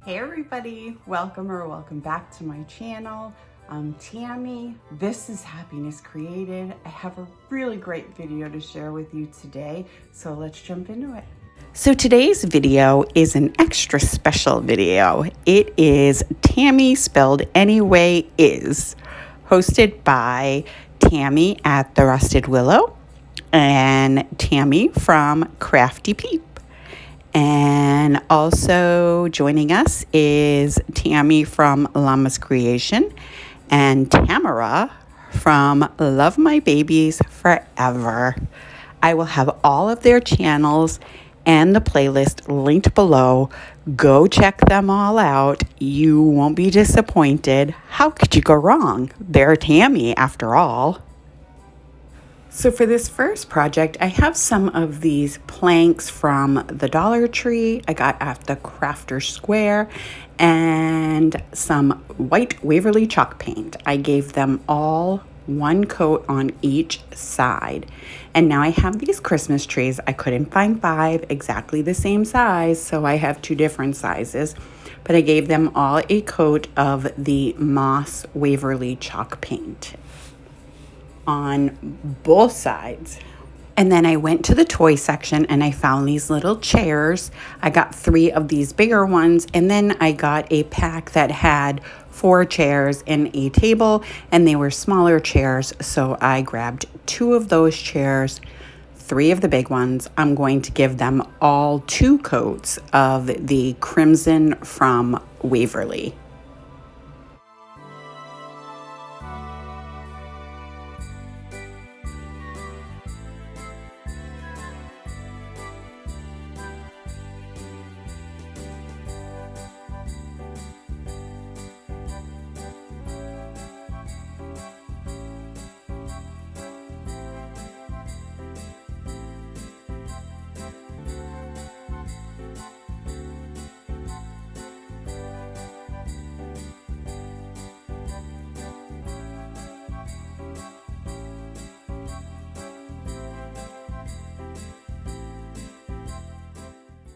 Hey everybody, welcome back to my channel. I'm Tami. This is Happiness Created. I have a really great video to share with you today, so let's jump into it. So today's video is an extra special video. It is Tami spelled anyway is, hosted by Tami at the Rusted Willow and Tami from Craf-t Peep. And also joining us is Tami from Lama's Creation and Tamara from Love My Babies Forever. I will have all of their channels and the playlist linked below. Go check them all out. You won't be disappointed. How could you go wrong? They're Tami after all. So for this first project, I have some of these planks from the Dollar Tree I got at the Crafter Square and some white Waverly chalk paint. I gave them all one coat on each side. And now I have these Christmas trees. I couldn't find 5 exactly the same size, so I have 2 different sizes. But I gave them all a coat of the Moss Waverly chalk paint on both sides. And then I went to the toy section and I found these little chairs. I got 3 of these bigger ones, and then I got a pack that had 4 chairs and a table, and they were smaller chairs, so I grabbed 2 of those chairs, 3 of the big ones. I'm going to give them all 2 coats of the Crimson from Waverly.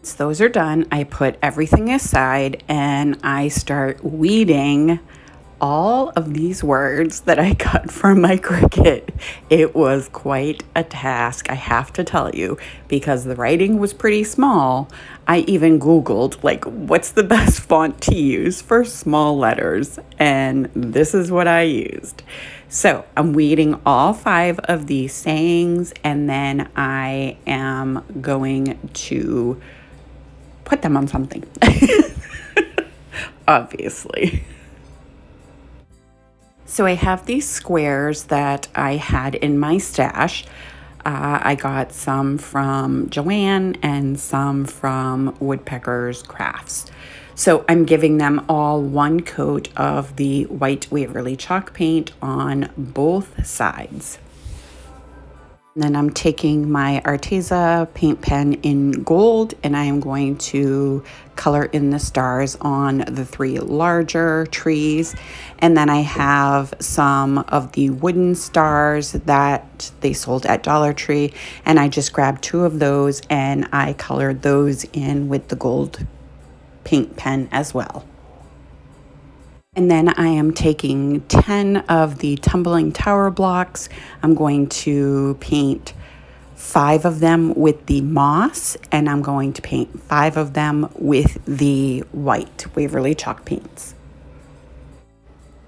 Once those are done, I put everything aside and I start weeding all of these words that I got from my Cricut. It was quite a task, I have to tell you, because the writing was pretty small. I even Googled, like, what's the best font to use for small letters? And this is what I used. So I'm weeding all 5 of these sayings, and then I am going to put them on something, obviously. So I have these squares that I had in my stash. I got some from Joanne and some from Woodpecker's Crafts. So I'm giving them all one coat of the white Waverly chalk paint on both sides. And then I'm taking my Arteza paint pen in gold, and I am going to color in the stars on the 3 larger trees. And then I have some of the wooden stars that they sold at Dollar Tree, and I just grabbed 2 of those and I colored those in with the gold paint pen as well. And then I am taking 10 of the tumbling tower blocks. I'm going to paint 5 of them with the moss, and I'm going to paint 5 of them with the white Waverly chalk paints.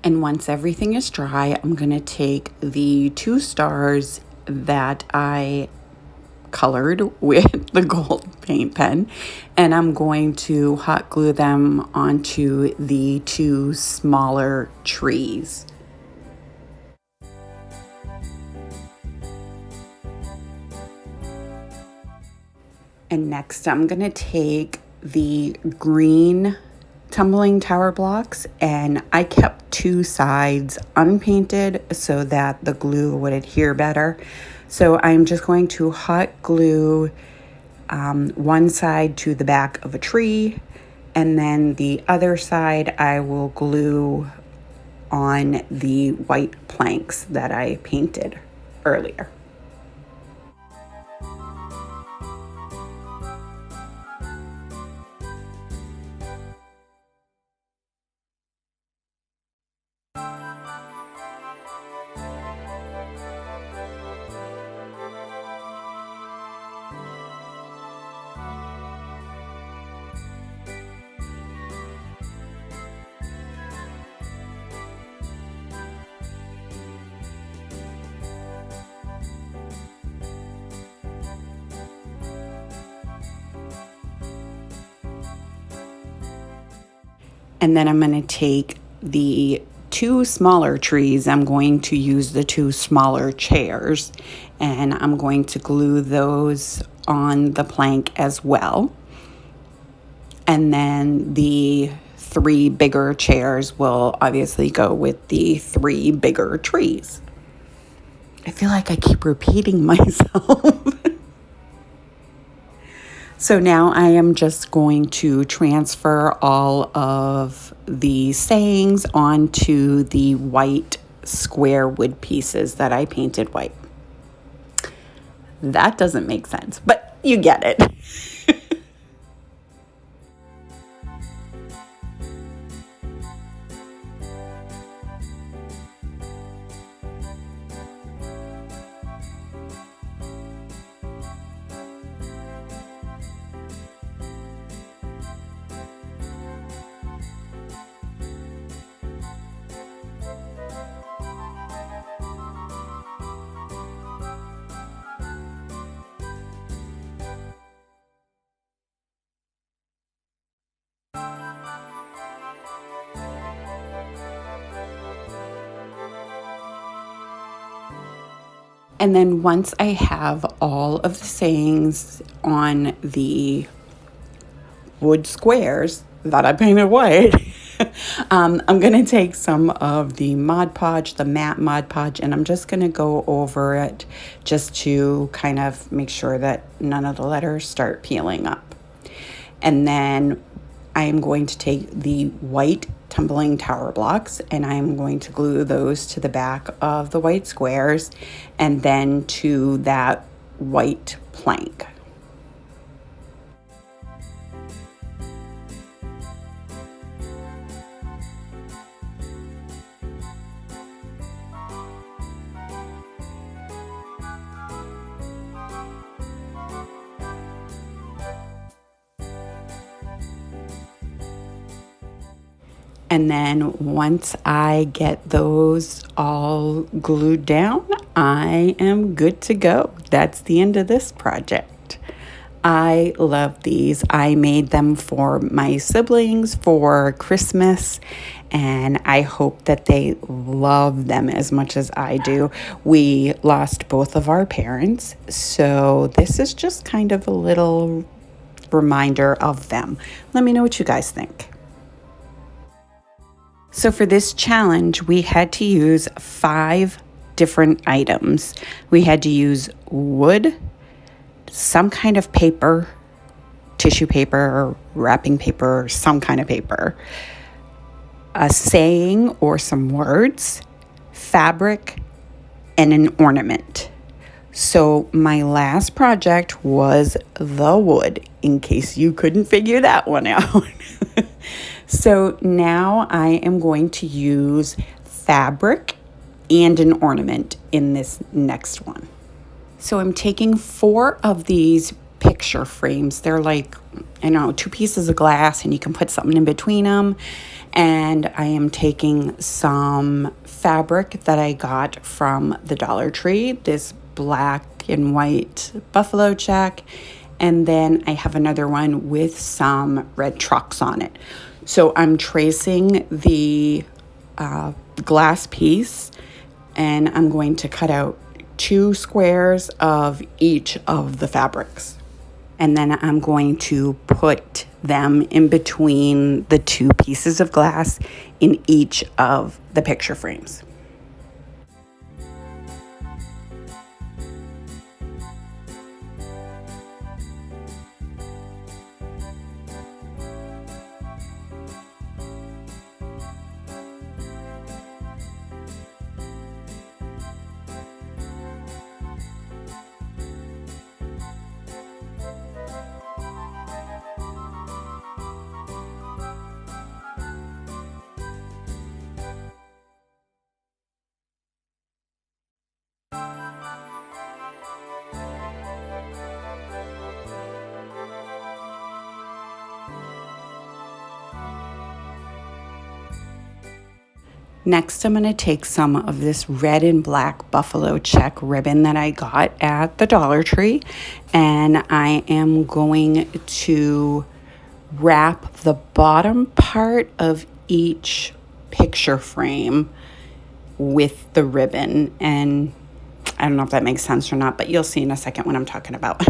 And once everything is dry, I'm going to take the 2 stars that I colored with the gold paint pen, and I'm going to hot glue them onto the 2 smaller trees. And next I'm going to take the green tumbling tower blocks, and I kept 2 sides unpainted so that the glue would adhere better. So I'm just going to hot glue one side to the back of a tree, and then the other side I will glue on the white planks that I painted earlier. And then I'm going to take the 2 smaller trees. I'm going to use the 2 smaller chairs, and I'm going to glue those on the plank as well. And then the 3 bigger chairs will obviously go with the 3 bigger trees. I feel like I keep repeating myself. So now I am just going to transfer all of the sayings onto the white square wood pieces that I painted white. That doesn't make sense, but you get it. And then once I have all of the sayings on the wood squares that I painted white, I'm going to take some of the Mod Podge, the matte Mod Podge, and I'm just going to go over it just to kind of make sure that none of the letters start peeling up. And then I am going to take the white tumbling tower blocks and I'm going to glue those to the back of the white squares and then to that white plank. And then once I get those all glued down, I am good to go. That's the end of this project. I love these. I made them for my siblings for Christmas, and I hope that they love them as much as I do. We lost both of our parents, so this is just kind of a little reminder of them. Let me know what you guys think. So for this challenge, we had to use 5 different items. We had to use wood, some kind of paper, tissue paper or wrapping paper or some kind of paper, a saying or some words, fabric, and an ornament. So my last project was the wood, in case you couldn't figure that one out. So now I am going to use fabric and an ornament in this next one. So I'm taking 4 of these picture frames. They're like, 2 pieces of glass and you can put something in between them. And I am taking some fabric that I got from the Dollar Tree, this black and white buffalo check. And then I have another one with some red trucks on it. So I'm tracing the glass piece and I'm going to cut out 2 squares of each of the fabrics. And then I'm going to put them in between the 2 pieces of glass in each of the picture frames. Next, I'm going to take some of this red and black buffalo check ribbon that I got at the Dollar Tree, and I am going to wrap the bottom part of each picture frame with the ribbon. And I don't know if that makes sense or not, but you'll see in a second what I'm talking about.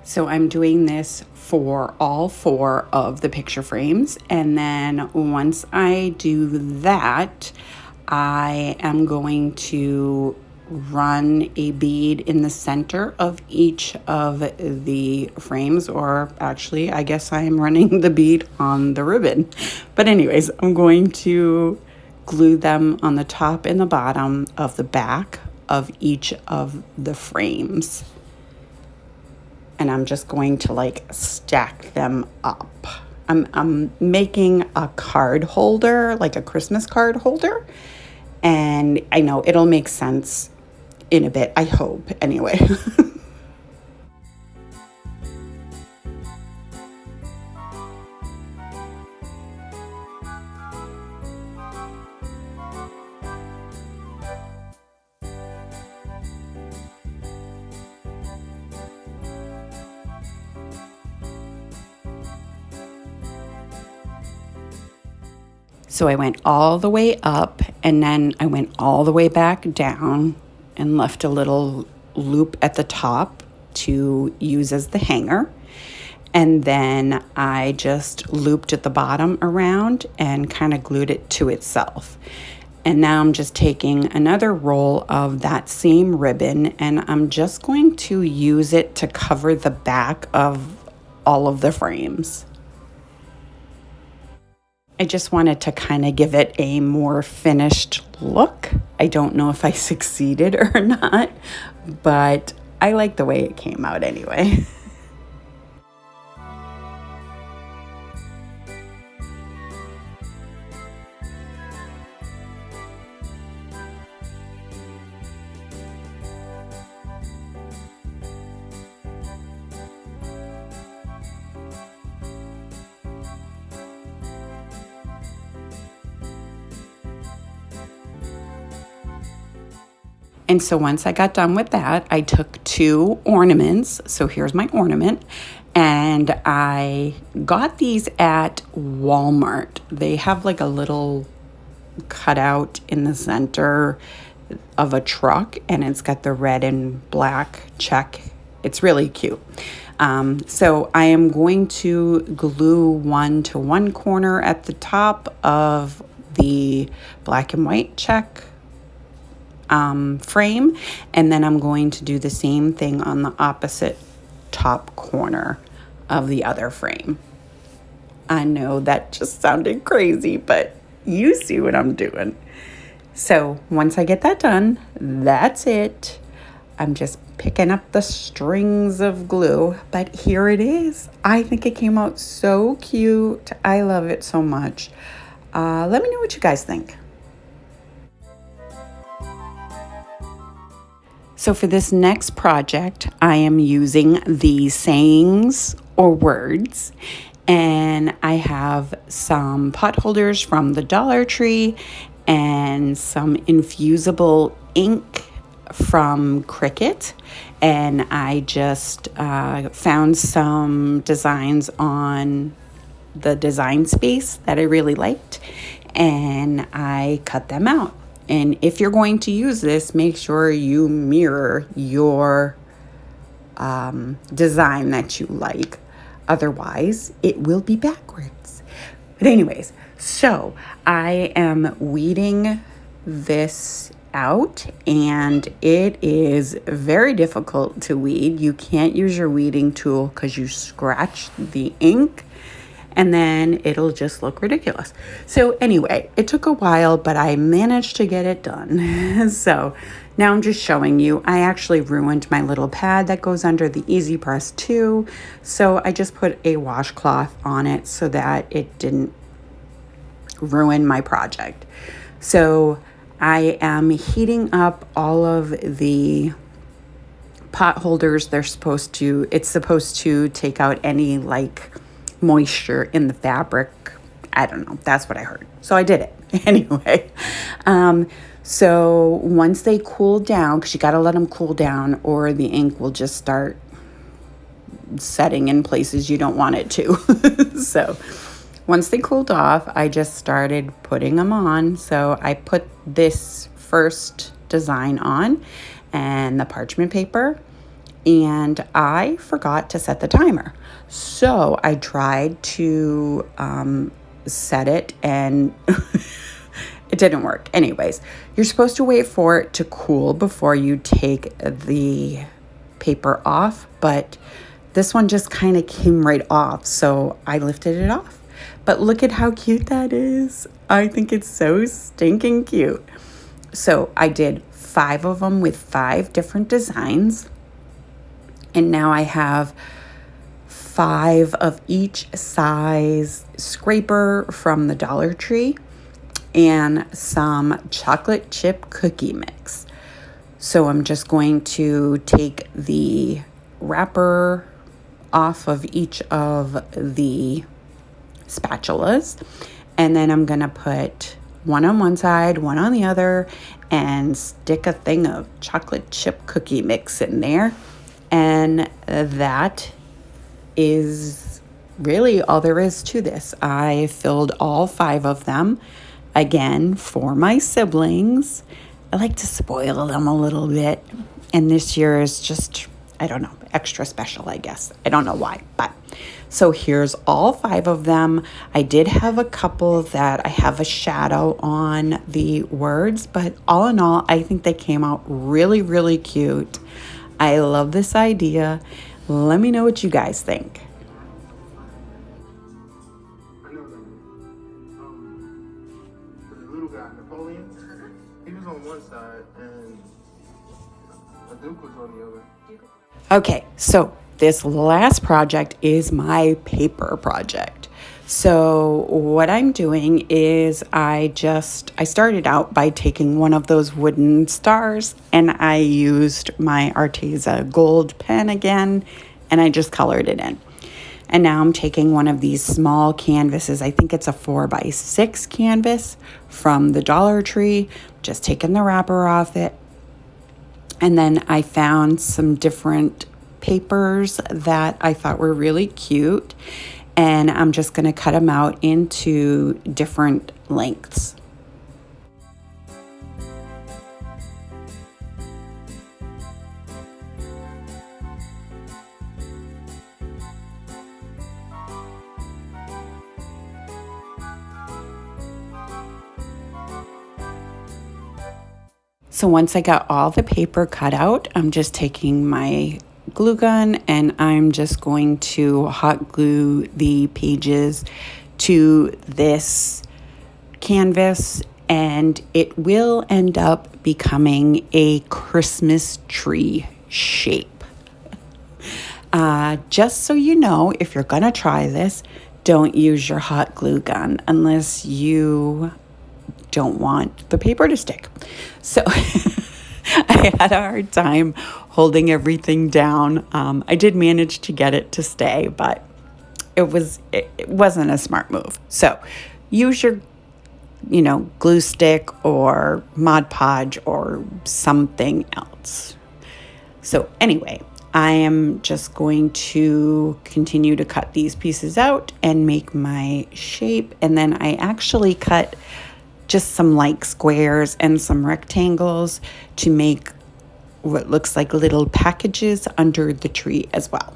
So I'm doing this for all 4 of the picture frames. And then once I do that, I am going to run a bead in the center of each of the frames, or actually, I guess I am running the bead on the ribbon. But anyways, I'm going to glue them on the top and the bottom of the back of each of the frames. And I'm just going to like stack them up. I'm making a card holder, like a Christmas card holder. And I know it'll make sense in a bit, I hope, anyway. So I went all the way up, and then I went all the way back down and left a little loop at the top to use as the hanger. And then I just looped at the bottom around and kind of glued it to itself. And now I'm just taking another roll of that same ribbon, and I'm just going to use it to cover the back of all of the frames. I just wanted to kind of give it a more finished look. I don't know if I succeeded or not, but I like the way it came out anyway. And so once I got done with that, I took 2 ornaments. So here's my ornament. And I got these at Walmart. They have like a little cutout in the center of a truck, and it's got the red and black check. It's really cute. So I am going to glue one to one corner at the top of the black and white check frame, and then I'm going to do the same thing on the opposite top corner of the other frame. I know that just sounded crazy, but you see what I'm doing. So once I get that done, that's it. I'm just picking up the strings of glue, but here it is. I think it came out so cute. I love it so much. Let me know what you guys think. So for this next project, I am using the sayings or words, and I have some pot holders from the Dollar Tree and some infusible ink from Cricut, and I just found some designs on the Design Space that I really liked, and I cut them out. And if you're going to use this, make sure you mirror your design that you like. Otherwise, it will be backwards. But anyways, so I am weeding this out, and it is very difficult to weed. You can't use your weeding tool because you scratch the ink and then it'll just look ridiculous. So anyway, it took a while, but I managed to get it done. So now I'm just showing you. I actually ruined my little pad that goes under the Easy Press too. So I just put a washcloth on it so that it didn't ruin my project. So I am heating up all of the pot holders. It's supposed to take out any like moisture in the fabric. I don't know. That's what I heard. So I did it anyway. So once they cool down, because you got to let them cool down or the ink will just start setting in places you don't want it to. So once they cooled off, I just started putting them on. So I put this first design on and the parchment paper, and I forgot to set the timer. So I tried to set it and it didn't work. Anyways, you're supposed to wait for it to cool before you take the paper off, but this one just kind of came right off. So I lifted it off. But look at how cute that is. I think it's so stinking cute. So I did 5 of them with 5 different designs. And now I have 5 of each size scraper from the Dollar Tree and some chocolate chip cookie mix. So I'm just going to take the wrapper off of each of the spatulas, and then I'm going to put one on one side, one on the other, and stick a thing of chocolate chip cookie mix in there. And that is really all there is to this. I filled all 5 of them, again, for my siblings. I like to spoil them a little bit. And this year is just, I don't know, extra special, I guess. I don't know why, but so here's all 5 of them. I did have a couple that I have a shadow on the words, but all in all, I think they came out really, really cute. I love this idea. Let me know what you guys think. I know that. The little guy, Napoleon, he was on one side and a Duke was on the other. Okay, so this last project is my paper project. So what I'm doing is I started out by taking one of those wooden stars, and I used my Arteza gold pen again, and I just colored it in. And now I'm taking one of these small canvases. I think it's a 4x6 canvas from the Dollar Tree, just taking the wrapper off it. And then I found some different papers that I thought were really cute, and I'm just going to cut them out into different lengths. So once I got all the paper cut out, I'm just taking my glue gun and I'm just going to hot glue the pages to this canvas, and it will end up becoming a Christmas tree shape. Just so you know, if you're gonna try this, don't use your hot glue gun unless you don't want the paper to stick. So I had a hard time holding everything down. I did manage to get it to stay, but it wasn't a smart move. So use your, glue stick or Mod Podge or something else. So anyway, I am just going to continue to cut these pieces out and make my shape. And then I actually cut just some like squares and some rectangles to make what looks like little packages under the tree as well.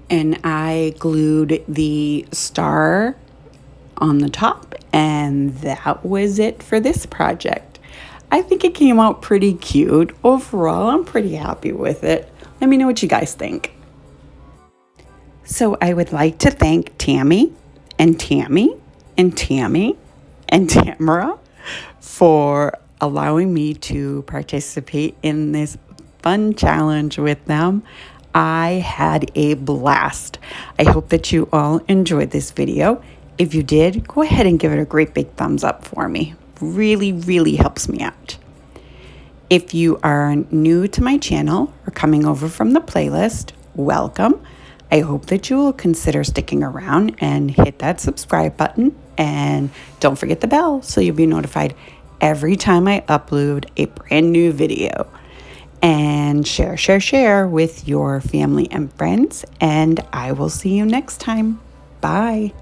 And I glued the star on the top, and that was it for this project. I think it came out pretty cute. Overall, I'm pretty happy with it. Let me know what you guys think. So I would like to thank Tami and Tami and Tami and Tamara for allowing me to participate in this fun challenge with them. I had a blast. I hope that you all enjoyed this video. If you did, go ahead and give it a great big thumbs up for me. Really, really helps me out. If you are new to my channel or coming over from the playlist, welcome. I hope that you will consider sticking around and hit that subscribe button. And don't forget the bell so you'll be notified every time I upload a brand new video. And share with your family and friends. And I will see you next time. Bye.